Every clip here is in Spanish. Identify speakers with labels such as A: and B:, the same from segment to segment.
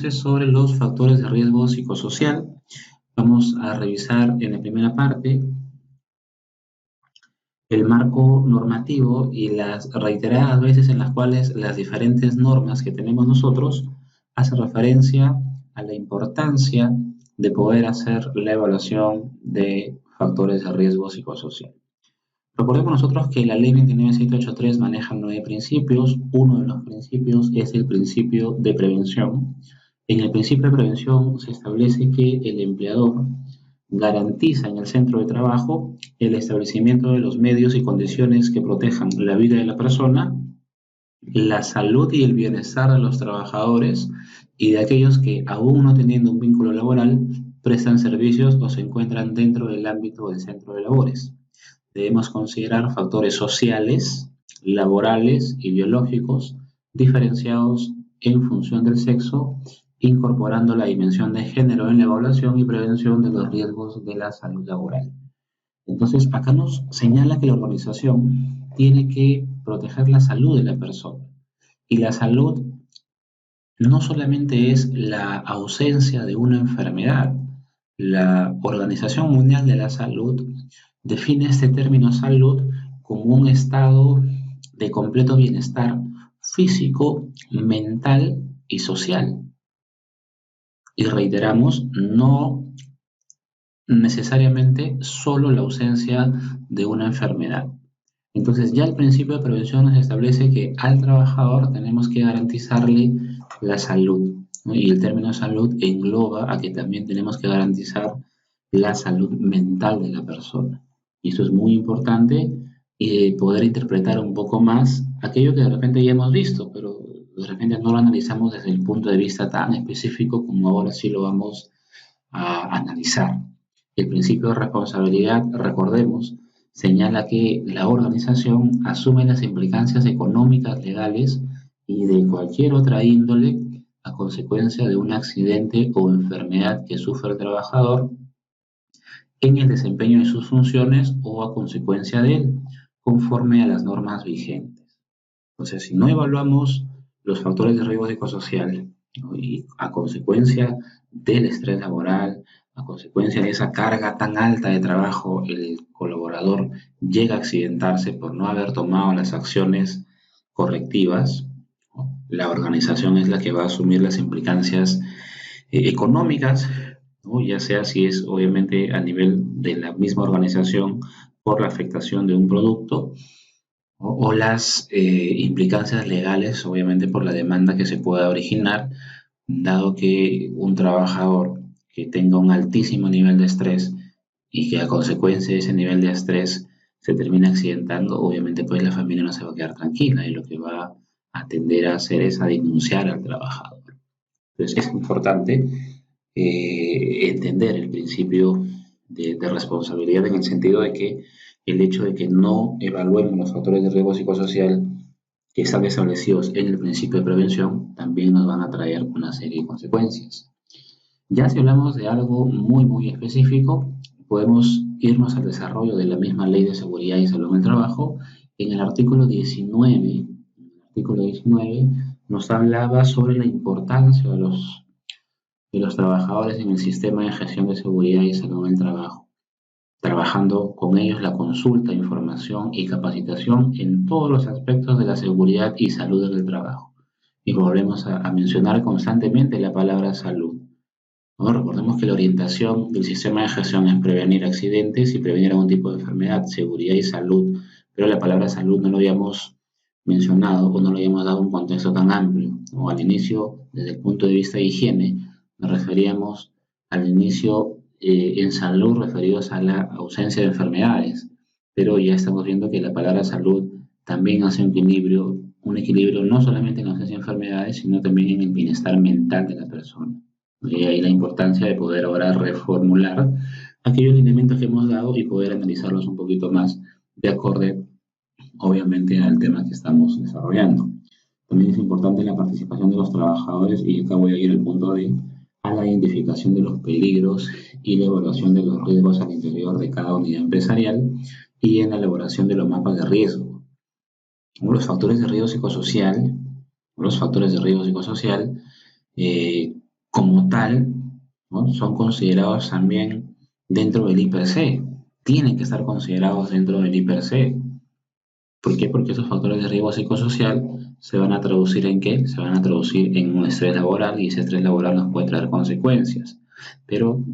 A: Sobre los factores de riesgo psicosocial. Vamos a revisar en la primera parte el marco normativo y las reiteradas veces en las cuales las diferentes normas que tenemos nosotros hacen referencia a la importancia de poder hacer la evaluación de factores de riesgo psicosocial. Recordemos nosotros que la ley 29783 maneja 9 principios. Uno de los principios es el principio de prevención. En el principio de prevención se establece que el empleador garantiza en el centro de trabajo el establecimiento de los medios y condiciones que protejan la vida de la persona, la salud y el bienestar de los trabajadores y de aquellos que, aún no teniendo un vínculo laboral, prestan servicios o se encuentran dentro del ámbito del centro de labores. Debemos considerar factores sociales, laborales y biológicos diferenciados en función del sexo, incorporando la dimensión de género en la evaluación y prevención de los riesgos de la salud laboral. Entonces, acá nos señala que la organización tiene que proteger la salud de la persona. Y la salud no solamente es la ausencia de una enfermedad. La Organización Mundial de la Salud define este término salud como un estado de completo bienestar físico, mental y social. Y reiteramos, no necesariamente solo la ausencia de una enfermedad. Entonces ya el principio de prevención nos establece que al trabajador tenemos que garantizarle la salud, ¿no? Y el término salud engloba a que también tenemos que garantizar la salud mental de la persona. Y eso es muy importante, poder interpretar un poco más aquello que de repente ya hemos visto, pero de repente no lo analizamos desde el punto de vista tan específico como ahora sí lo vamos a analizar. El principio de responsabilidad, recordemos, señala que la organización asume las implicancias económicas, legales y de cualquier otra índole a consecuencia de un accidente o enfermedad que sufre el trabajador en el desempeño de sus funciones o a consecuencia de él, conforme a las normas vigentes. Entonces, si no evaluamos los factores de riesgo psicosocial, ¿no? Y a consecuencia del estrés laboral, a consecuencia de esa carga tan alta de trabajo, el colaborador llega a accidentarse por no haber tomado las acciones correctivas, ¿no? La organización es la que va a asumir las implicancias económicas, ¿no? Ya sea si es obviamente a nivel de la misma organización por la afectación de un producto, o las implicancias legales, obviamente por la demanda que se pueda originar, dado que un trabajador que tenga un altísimo nivel de estrés y que a consecuencia de ese nivel de estrés se termina accidentando, obviamente pues la familia no se va a quedar tranquila y lo que va a tender a hacer es a denunciar al trabajador. Entonces es importante entender el principio de responsabilidad en el sentido de que el hecho de que no evaluemos los factores de riesgo psicosocial que están establecidos en el principio de prevención también nos van a traer una serie de consecuencias. Ya si hablamos de algo muy específico, podemos irnos al desarrollo de la misma Ley de Seguridad y Salud en el Trabajo. En el artículo 19 nos hablaba sobre la importancia de los trabajadores en el sistema de gestión de seguridad y salud en el trabajo, trabajando con ellos la consulta, información y capacitación en todos los aspectos de la seguridad y salud en el trabajo. Y volvemos a mencionar constantemente la palabra salud, ¿no? Recordemos que la orientación del sistema de gestión es prevenir accidentes y prevenir algún tipo de enfermedad, seguridad y salud, pero la palabra salud no lo habíamos mencionado o no lo habíamos dado un contexto tan amplio, ¿no? Al inicio, desde el punto de vista de higiene, nos referíamos al inicio en salud referidos a la ausencia de enfermedades, pero ya estamos viendo que la palabra salud también hace un equilibrio no solamente en la ausencia de enfermedades, sino también en el bienestar mental de la persona. Y ahí la importancia de poder ahora reformular aquellos lineamientos que hemos dado y poder analizarlos un poquito más de acorde, obviamente, al tema que estamos desarrollando. También es importante la participación de los trabajadores, y acá voy a ir al punto de a la identificación de los peligros y la evaluación de los riesgos al interior de cada unidad empresarial y en la elaboración de los mapas de riesgo. Los factores de riesgo psicosocial laboral, ¿no? Son considerados también dentro del IPC, tienen que estar considerados dentro del IPC. ¿Por qué? Porque esos factores de riesgo psicosocial se van a traducir ¿en qué? Se van a traducir en un estrés laboral y ese estrés laboral nos puede traer consecuencias. Pero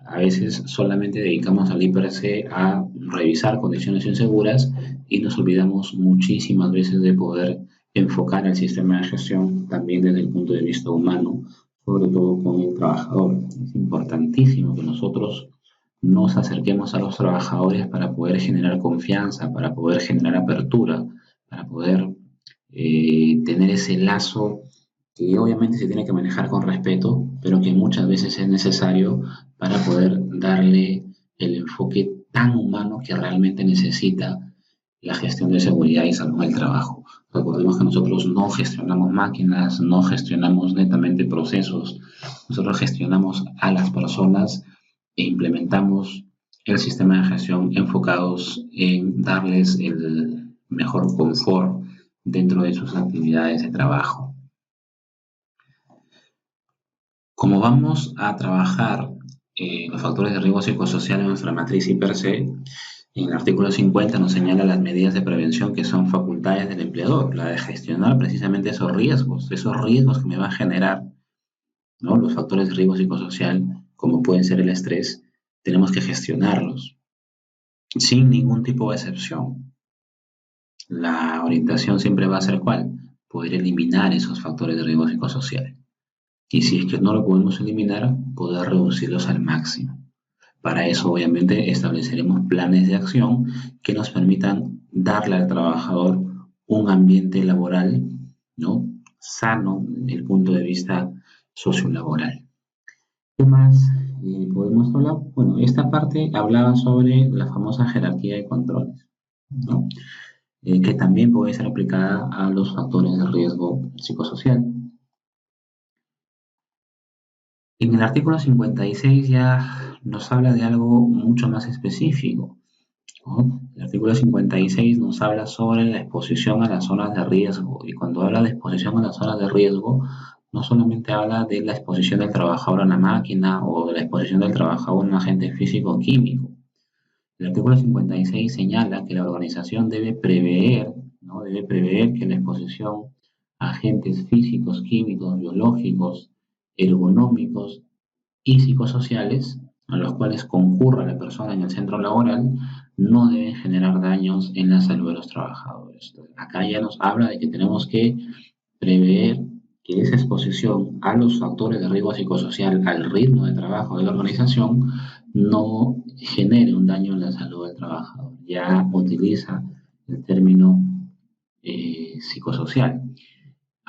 A: a veces solamente dedicamos al IPRC a revisar condiciones inseguras y nos olvidamos muchísimas veces de poder enfocar el sistema de gestión también desde el punto de vista humano, sobre todo con el trabajador. Es importantísimo que nosotros nos acerquemos a los trabajadores para poder generar confianza, para poder generar apertura, para poder tener ese lazo que obviamente se tiene que manejar con respeto, pero que muchas veces es necesario para poder darle el enfoque tan humano que realmente necesita la gestión de seguridad y salud del trabajo. Recordemos que nosotros no gestionamos máquinas, no gestionamos netamente procesos, nosotros gestionamos a las personas e implementamos el sistema de gestión enfocados en darles el mejor confort dentro de sus actividades de trabajo. Como vamos a trabajar los factores de riesgo psicosocial en nuestra matriz IPRC, en el artículo 50 nos señala las medidas de prevención que son facultades del empleador, la de gestionar precisamente esos riesgos que me va a generar, ¿no? Los factores de riesgo psicosocial, como pueden ser el estrés, tenemos que gestionarlos sin ningún tipo de excepción. La orientación siempre va a ser ¿cuál? Poder eliminar esos factores de riesgo psicosocial. Y si es que no lo podemos eliminar, poder reducirlos al máximo. Para eso, obviamente, estableceremos planes de acción que nos permitan darle al trabajador un ambiente laboral, ¿no?, sano desde el punto de vista sociolaboral. ¿Qué más podemos hablar? Bueno, esta parte hablaba sobre la famosa jerarquía de controles, ¿no?, que también puede ser aplicada a los factores de riesgo psicosocial. En el artículo 56 ya nos habla de algo mucho más específico, ¿no? El artículo 56 nos habla sobre la exposición a las zonas de riesgo, y cuando habla de exposición a las zonas de riesgo, no solamente habla de la exposición del trabajador a una máquina o de la exposición del trabajador a un agente físico o químico. El artículo 56 señala que la organización debe prever, ¿no?, debe prever que la exposición a agentes físicos, químicos, biológicos, ergonómicos y psicosociales, a los cuales concurra la persona en el centro laboral, no deben generar daños en la salud de los trabajadores. Entonces, acá ya nos habla de que tenemos que prever que esa exposición a los factores de riesgo psicosocial, al ritmo de trabajo de la organización, no genere un daño en la salud del trabajador. Ya utiliza el término psicosocial.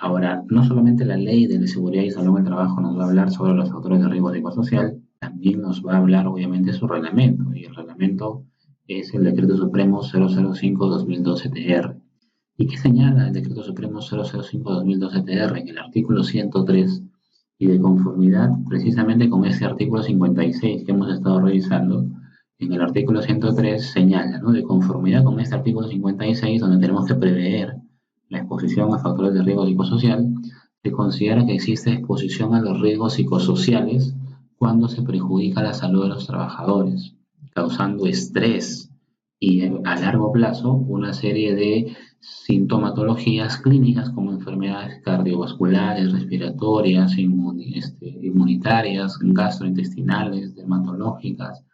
A: Ahora, no solamente la ley de la seguridad y salud del trabajo nos va a hablar sobre los factores de riesgo psicosocial, también nos va a hablar obviamente su reglamento, y el reglamento es el Decreto Supremo 005-2012-TR. ¿Y qué señala el Decreto Supremo 005-2012-TR? En el artículo 103, y de conformidad precisamente con ese artículo 56 que hemos estado revisando, en el artículo 103 señala, ¿no?, de conformidad con este artículo 56, donde tenemos que prever la exposición a factores de riesgo psicosocial, se considera que existe exposición a los riesgos psicosociales cuando se perjudica la salud de los trabajadores, causando estrés y a largo plazo una serie de sintomatologías clínicas como enfermedades cardiovasculares, respiratorias, inmunitarias, gastrointestinales, dermatológicas,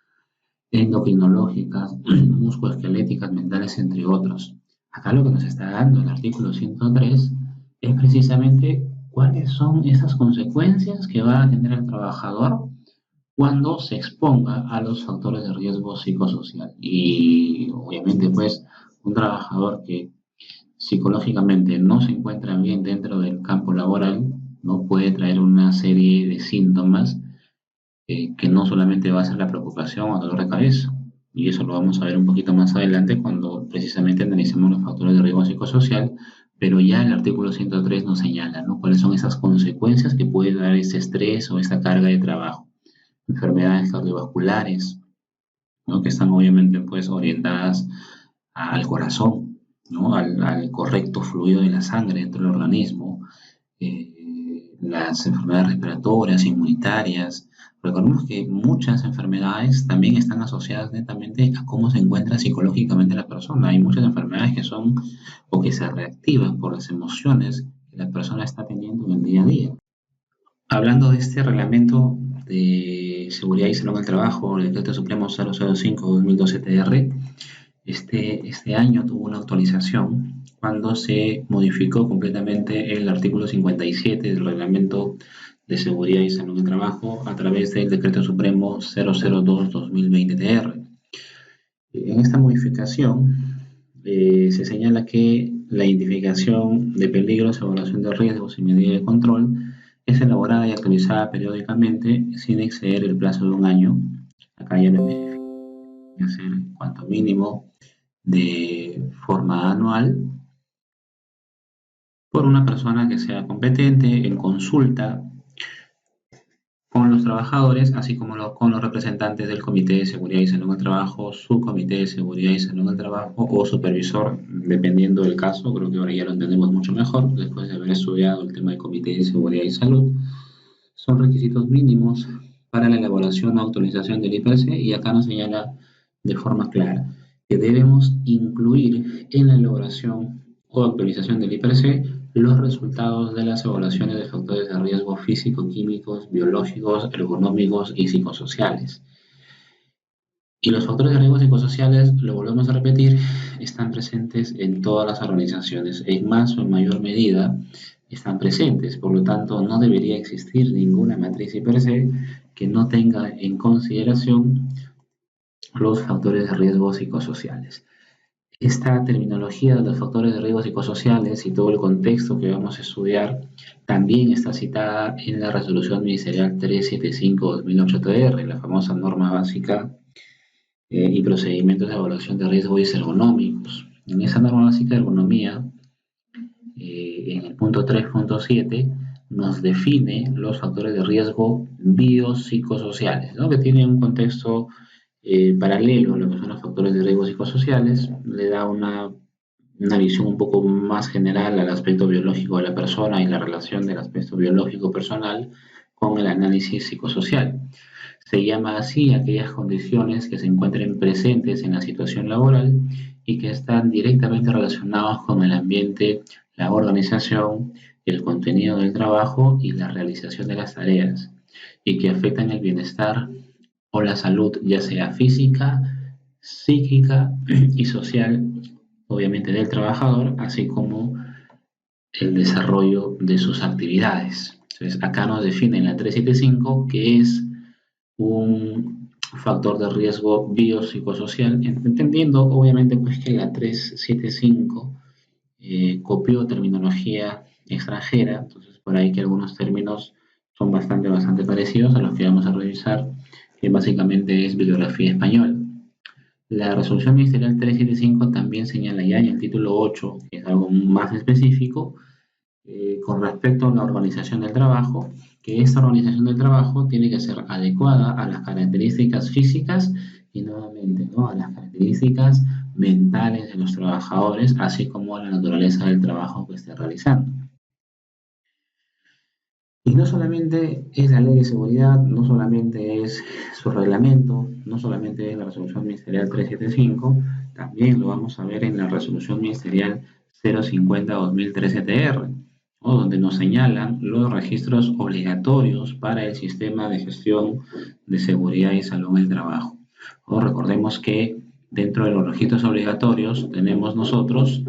A: endocrinológicas, musculoesqueléticas, mentales, entre otros. Acá lo que nos está dando el artículo 103 es precisamente cuáles son esas consecuencias que va a tener el trabajador cuando se exponga a los factores de riesgo psicosocial. Y obviamente, pues, un trabajador que psicológicamente no se encuentra bien dentro del campo laboral, no puede traer una serie de síntomas que no solamente va a ser la preocupación o dolor de cabeza. Y eso lo vamos a ver un poquito más adelante cuando precisamente analicemos los factores de riesgo psicosocial, pero ya el artículo 103 nos señala, ¿no?, cuáles son esas consecuencias que puede dar ese estrés o esta carga de trabajo. Enfermedades cardiovasculares, ¿no?, que están obviamente pues orientadas al corazón, ¿no?, al correcto fluido de la sangre dentro del organismo, las enfermedades respiratorias, inmunitarias, hereditarias. Recordemos que muchas enfermedades también están asociadas netamente a cómo se encuentra psicológicamente la persona. Hay muchas enfermedades que son o que se reactivan por las emociones que la persona está teniendo en el día a día. Hablando de este reglamento de seguridad y salud en el trabajo, el Decreto Supremo 005-2012-TR, este año tuvo una actualización cuando se modificó completamente el artículo 57 del Reglamento de Seguridad y Salud en el Trabajo a través del Decreto Supremo 002-2020-TR. En esta modificación se señala que la identificación de peligros, evaluación de riesgos y medidas de control es elaborada y actualizada periódicamente sin exceder el plazo de un año. Acá ya lo especifica, debe ser cuanto mínimo de forma anual por una persona que sea competente en consulta con los trabajadores, así como con los representantes del Comité de Seguridad y Salud en el Trabajo, Subcomité de Seguridad y Salud en el Trabajo o supervisor, dependiendo del caso. Creo que ahora ya lo entendemos mucho mejor después de haber estudiado el tema del Comité de Seguridad y Salud. Son requisitos mínimos para la elaboración o autorización del IPC y acá nos señala de forma clara que debemos incluir en la elaboración o actualización del IPC los resultados de las evaluaciones de factores de riesgo físico-químicos, biológicos, ergonómicos y psicosociales. Y los factores de riesgo psicosociales, lo volvemos a repetir, están presentes en todas las organizaciones, en más o en mayor medida están presentes, por lo tanto no debería existir ninguna matriz IPC que no tenga en consideración los factores de riesgo psicosociales. Esta terminología de los factores de riesgo psicosociales y todo el contexto que vamos a estudiar también está citada en la Resolución Ministerial 375-2008-TR, la famosa norma básica y procedimientos de evaluación de riesgos ergonómicos. En esa norma básica de ergonomía, en el punto 3.7, nos define los factores de riesgo biopsicosociales, ¿no? Que tienen un contexto paralelo a lo que son los factores de riesgo psicosociales, le da una visión un poco más general al aspecto biológico de la persona y la relación del aspecto biológico personal con el análisis psicosocial. Se llama así aquellas condiciones que se encuentren presentes en la situación laboral y que están directamente relacionadas con el ambiente, la organización, el contenido del trabajo y la realización de las tareas, y que afectan el bienestar o la salud, ya sea física, psíquica y social, obviamente del trabajador, así como el desarrollo de sus actividades. Entonces, acá nos define en la 375 que es un factor de riesgo biopsicosocial, entendiendo obviamente pues que la 375 copió terminología extranjera, entonces por ahí que algunos términos son bastante parecidos a los que vamos a revisar, que básicamente es bibliografía española. La resolución ministerial 375 también señala ya en el título 8, que es algo más específico, con respecto a la organización del trabajo, que esta organización del trabajo tiene que ser adecuada a las características físicas y nuevamente, ¿no?, a las características mentales de los trabajadores, así como a la naturaleza del trabajo que esté realizando. Y no solamente es la ley de seguridad, no solamente es su reglamento, no solamente es la resolución ministerial 375, también lo vamos a ver en la resolución ministerial 050-2013-TR, ¿no?, donde nos señalan los registros obligatorios para el sistema de gestión de seguridad y salud en el trabajo. ¿No? Recordemos que dentro de los registros obligatorios tenemos nosotros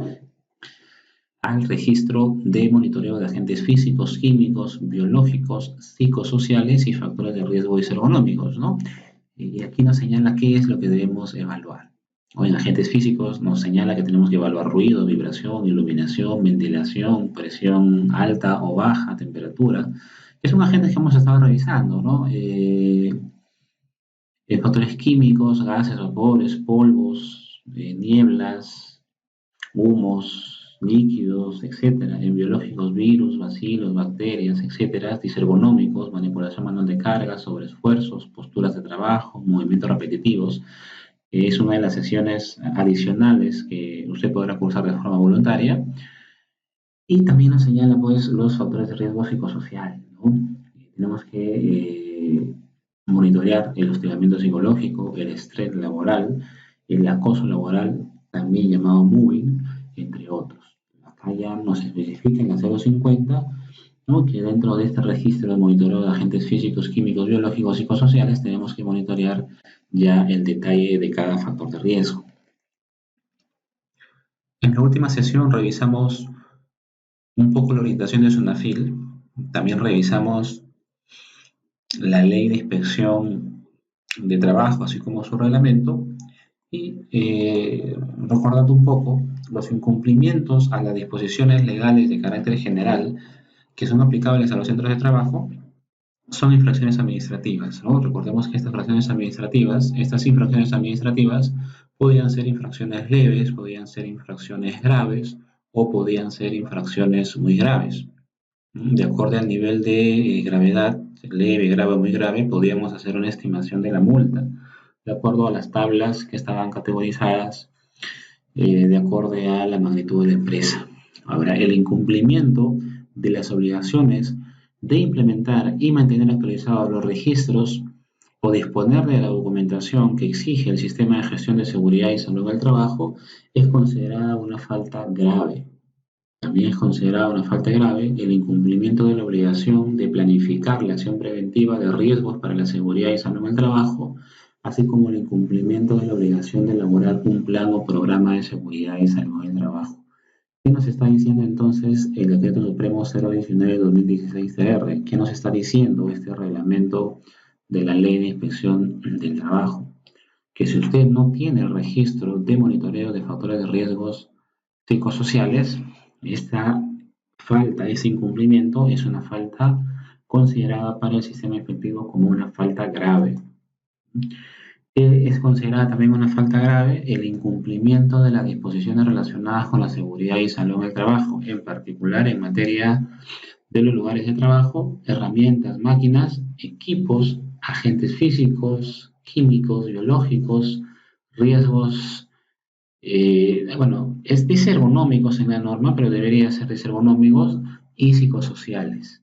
A: al registro de monitoreo de agentes físicos, químicos, biológicos, psicosociales y factores de riesgo ergonómicos, ¿no? Y aquí nos señala qué es lo que debemos evaluar. O en agentes físicos nos señala que tenemos que evaluar ruido, vibración, iluminación, ventilación, presión alta o baja, temperatura, que son agentes que hemos estado revisando, ¿no? Factores químicos, gases, vapores, polvos, nieblas, humos, líquidos, etcétera, en biológicos, virus, bacilos, bacterias, etcétera, disergonómicos, manipulación manual de cargas, sobreesfuerzos, posturas de trabajo, movimientos repetitivos. Es una de las sesiones adicionales que usted podrá cursar de forma voluntaria. Y también nos señala pues los factores de riesgo psicosocial, ¿no? Tenemos que monitorear el hostigamiento psicológico, el estrés laboral, el acoso laboral, también llamado mobbing, entre otros. Acá ya nos especifica en la 050, ¿no?, que dentro de este registro de monitoreo de agentes físicos, químicos, biológicos, psicosociales, tenemos que monitorear ya el detalle de cada factor de riesgo. En la última sesión revisamos un poco la orientación de SUNAFIL, también revisamos la ley de inspección de trabajo, así como su reglamento, y recordando un poco los incumplimientos a las disposiciones legales de carácter general que son aplicables a los centros de trabajo, son infracciones administrativas, ¿no? Recordemos que estas infracciones administrativas podían ser infracciones leves, podían ser infracciones graves o podían ser infracciones muy graves. De acuerdo al nivel de gravedad, leve, grave o muy grave, podíamos hacer una estimación de la multa, de acuerdo a las tablas que estaban categorizadas, de acuerdo a la magnitud de la empresa. Ahora, el incumplimiento de las obligaciones de implementar y mantener actualizados los registros o disponer de la documentación que exige el sistema de gestión de seguridad y salud del trabajo es considerada una falta grave. También es considerada una falta grave el incumplimiento de la obligación de planificar la acción preventiva de riesgos para la seguridad y salud del trabajo, así como el incumplimiento de la obligación de elaborar un plan o programa de seguridad y salud del trabajo. ¿Qué nos está diciendo entonces el Decreto Supremo 019-2016-TR? ¿Qué nos está diciendo este reglamento de la Ley de Inspección del Trabajo? Que si usted no tiene el registro de monitoreo de factores de riesgos psicosociales, esta falta, ese incumplimiento es una falta considerada para el sistema efectivo como una falta grave. Es considerada también una falta grave el incumplimiento de las disposiciones relacionadas con la seguridad y salud en el trabajo, en particular en materia de los lugares de trabajo, herramientas, máquinas, equipos, agentes físicos, químicos, biológicos, riesgos, dice ergonómicos en la norma, pero debería ser ergonómicos y psicosociales.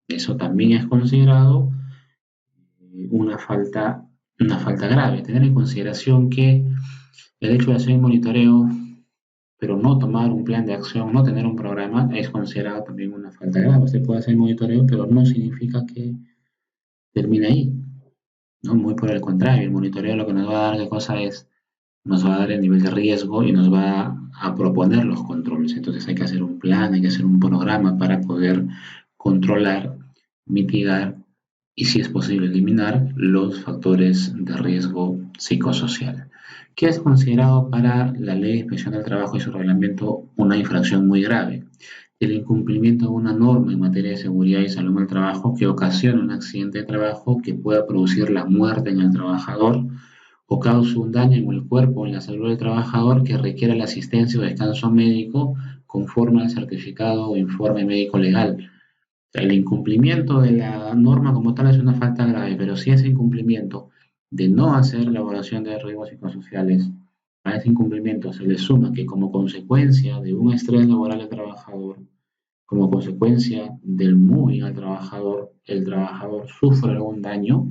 A: Eso también es considerado una falta grave. Tener en consideración que el hecho de hacer un monitoreo, pero no tomar un plan de acción, no tener un programa, es considerado también una falta grave. Usted puede hacer monitoreo, pero no significa que termine ahí, ¿no? Muy por el contrario, el monitoreo lo que nos va a dar de cosa es, nos va a dar el nivel de riesgo y nos va a proponer los controles. Entonces hay que hacer un plan, hay que hacer un programa para poder controlar, mitigar y, si es posible, eliminar los factores de riesgo psicosocial. ¿Qué es considerado para la Ley de Inspección del Trabajo y su reglamento una infracción muy grave? El incumplimiento de una norma en materia de seguridad y salud en el trabajo que ocasiona un accidente de trabajo que pueda producir la muerte en el trabajador o cause un daño en el cuerpo o en la salud del trabajador que requiera la asistencia o descanso médico conforme al certificado o informe médico legal. El incumplimiento de la norma como tal es una falta grave, pero si ese incumplimiento de no hacer elaboración de riesgos psicosociales, a ese incumplimiento se le suma que como consecuencia de un estrés laboral al trabajador, como consecuencia del muy al trabajador, el trabajador sufre algún daño,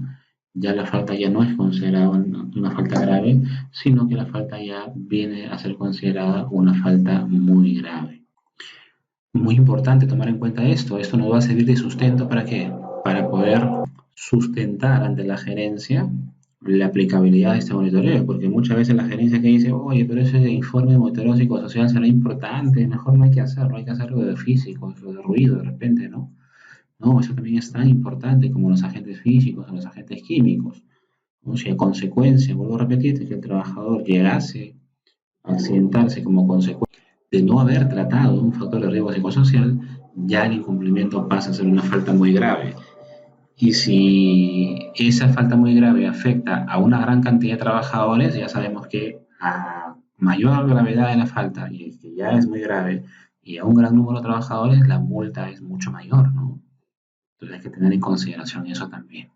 A: ya la falta ya no es considerada una falta grave, sino que la falta ya viene a ser considerada una falta muy grave. Muy importante tomar en cuenta esto. Esto nos va a servir de sustento ¿para qué? Para poder sustentar ante la gerencia la aplicabilidad de este monitoreo, porque muchas veces la gerencia que dice, oye, pero ese informe de monitoreo psicosocial será importante, mejor no hay que hacerlo, hay que hacerlo de físico, lo de ruido de repente, ¿no? No, eso también es tan importante como los agentes físicos o los agentes químicos. O sea, consecuencia, vuelvo a repetir, que el trabajador llegase a accidentarse como consecuencia de no haber tratado un factor de riesgo psicosocial, ya el incumplimiento pasa a ser una falta muy grave. Y si esa falta muy grave afecta a una gran cantidad de trabajadores, ya sabemos que a mayor gravedad de la falta, y que ya es muy grave, y a un gran número de trabajadores, la multa es mucho mayor, ¿no? Entonces hay que tener en consideración eso también.